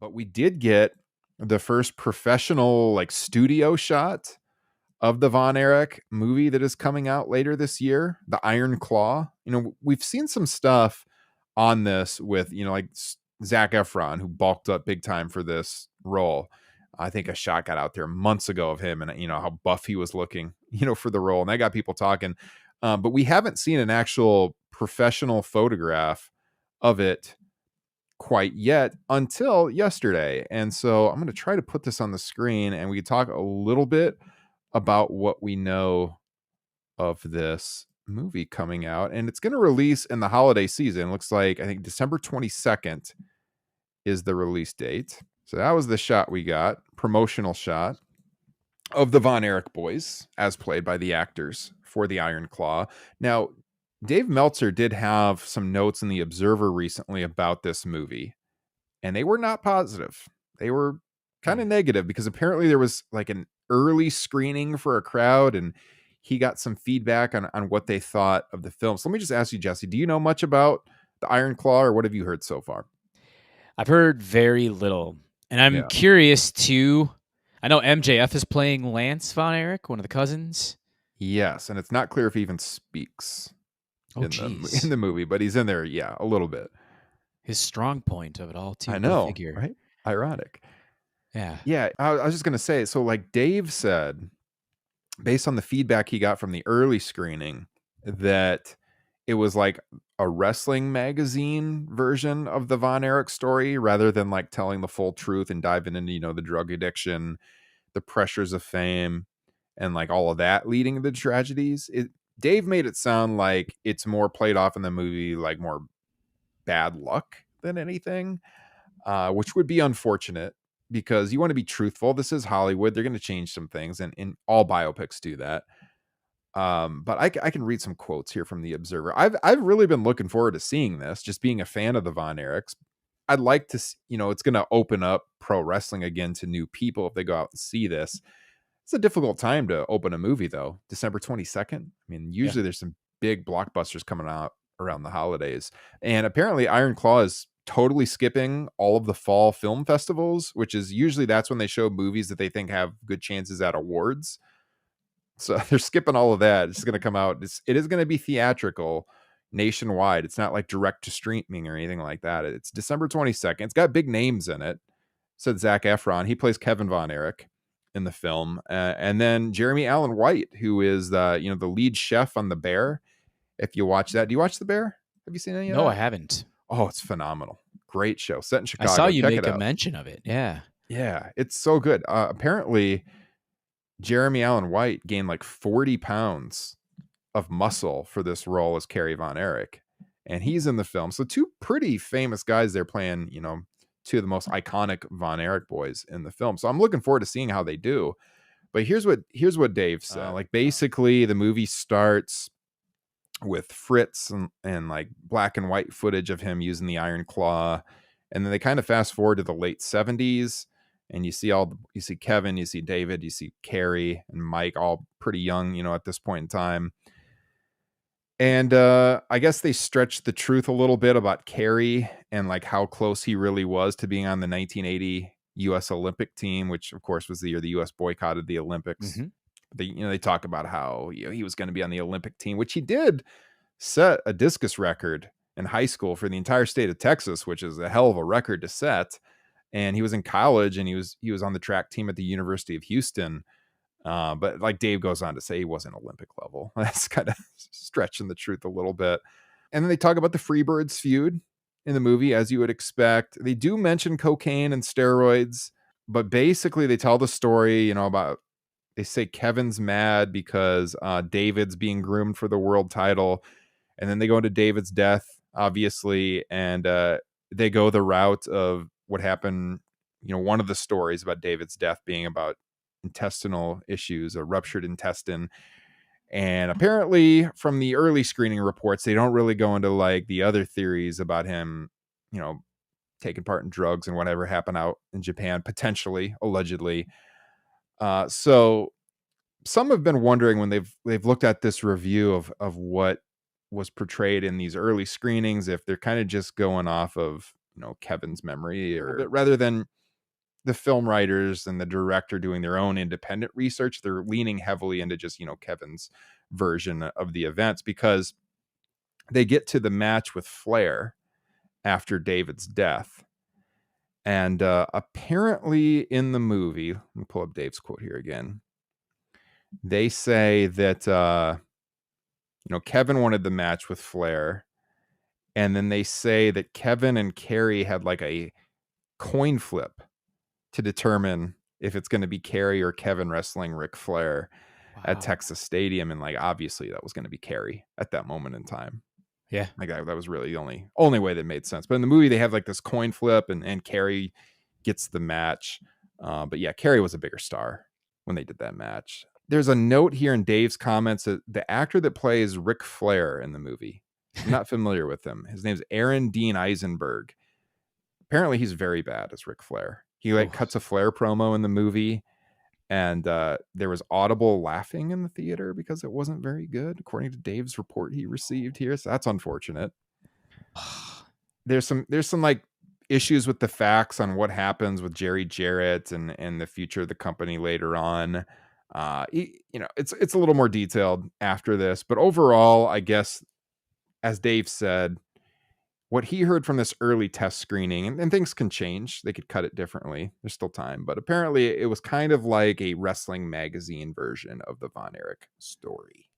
But we did get the first professional like studio shot of the Von Erich movie that is coming out later this year, The Iron Claw. We've seen some stuff on this with, like Zac Efron, who bulked up big time for this role. I think a shot got out there months ago of him and, how buff he was looking, for the role. And that got people talking. But we haven't seen an actual professional photograph of it quite yet until yesterday. And so I'm going to try to put this on the screen and we can talk a little bit about what we know of this movie coming out. And it's going to release in the holiday season. Looks like, I think December 22nd is the release date. So that was the shot we got, promotional shot of the Von Erich boys as played by the actors for the Iron Claw. Now, Dave Meltzer did have some notes in the Observer recently about this movie, and they were not positive. They were kind of negative because apparently there was like an early screening for a crowd and he got some feedback on what they thought of the film. So let me just ask you, Jesse, do you know much about the Iron Claw or what have you heard so far? I've heard very little, and I'm curious too. I know MJF is playing Lance Von Erich, one of the cousins. Yes, and it's not clear if he even speaks in the movie, but he's in there, a little bit. His strong point of it all, too. I know, right? Ironic. Yeah. I was just gonna say, so like Dave said, based on the feedback he got from the early screening, that it was like a wrestling magazine version of the Von Erich story rather than like telling the full truth and diving into, the drug addiction, the pressures of fame, and like all of that leading to the tragedies. Dave made it sound like it's more played off in the movie, like more bad luck than anything, which would be unfortunate because you want to be truthful. This is Hollywood. They're going to change some things, and all biopics do that. But I can read some quotes here from the Observer. I've really been looking forward to seeing this, just being a fan of the Von Erichs. I'd like to, it's going to open up pro wrestling again to new people if they go out and see this. It's a difficult time to open a movie, though. December 22nd. I mean, usually there's some big blockbusters coming out around the holidays. And apparently Iron Claw is totally skipping all of the fall film festivals, which is usually that's when they show movies that they think have good chances at awards. So they're skipping all of that. It's going to come out. It is going to be theatrical nationwide. It's not like direct to streaming or anything like that. It's December 22nd. It's got big names in it. Said Zac Efron. He plays Kevin Von Erich in the film. And then Jeremy Allen White, who is the lead chef on The Bear. If you watch that, do you watch The Bear? Have you seen any of that? No, I haven't. Oh, it's phenomenal. Great show. Set in Chicago. I saw you make a mention of it. Yeah. Yeah, it's so good. Apparently, Jeremy Allen White gained like 40 pounds of muscle for this role as Kerry Von Erich. And he's in the film. So two pretty famous guys there playing, two of the most iconic Von Erich boys in the film. So I'm looking forward to seeing how they do. But here's what Dave said. Like basically the movie starts with Fritz and like black and white footage of him using the Iron Claw. And then they kind of fast forward to the late 70s. And you see you see Kevin, you see David, you see Kerry and Mike, all pretty young, at this point in time. And I guess they stretched the truth a little bit about Kerry and like how close he really was to being on the 1980 U.S. Olympic team, which of course was the year the U.S. boycotted the Olympics. Mm-hmm. They talk about how he was going to be on the Olympic team, which he did set a discus record in high school for the entire state of Texas, which is a hell of a record to set. And he was in college and he was on the track team at the University of Houston. But like Dave goes on to say, he wasn't Olympic level. That's kind of stretching the truth a little bit. And then they talk about the Freebirds feud in the movie, as you would expect. They do mention cocaine and steroids, but basically they tell the story, about, they say Kevin's mad because David's being groomed for the world title. And then they go into David's death, obviously. And they go the route of what happened, one of the stories about David's death being about intestinal issues, a ruptured intestine. And apparently from the early screening reports, they don't really go into like the other theories about him, taking part in drugs and whatever happened out in Japan, potentially, allegedly. So some have been wondering when they've looked at this review of what was portrayed in these early screenings, if they're kind of just going off of, Kevin's memory a little bit, rather than the film writers and the director doing their own independent research. They're leaning heavily into just, Kevin's version of the events, because they get to the match with Flair after David's death. And apparently in the movie, let me pull up Dave's quote here again. They say that, Kevin wanted the match with Flair. And then they say that Kevin and Kerry had like a coin flip to determine if it's going to be Kerry or Kevin wrestling Ric Flair at Texas Stadium. And like, obviously that was going to be Kerry at that moment in time. Yeah. Like that was really the only way that made sense. But in the movie, they have like this coin flip and Kerry gets the match. But yeah, Kerry was a bigger star when they did that match. There's a note here in Dave's comments that the actor that plays Ric Flair in the movie, I'm not familiar with him. His name's Aaron Dean Eisenberg. Apparently he's very bad as Ric Flair. He cuts a Flair promo in the movie, and there was audible laughing in the theater because it wasn't very good, according to Dave's report he received here. So that's unfortunate. There's some like issues with the facts on what happens with Jerry Jarrett and the future of the company later on. It's a little more detailed after this, but overall, I guess, as Dave said, what he heard from this early test screening, and things can change. They could cut it differently. There's still time. But apparently it was kind of like a wrestling magazine version of the Von Erich story.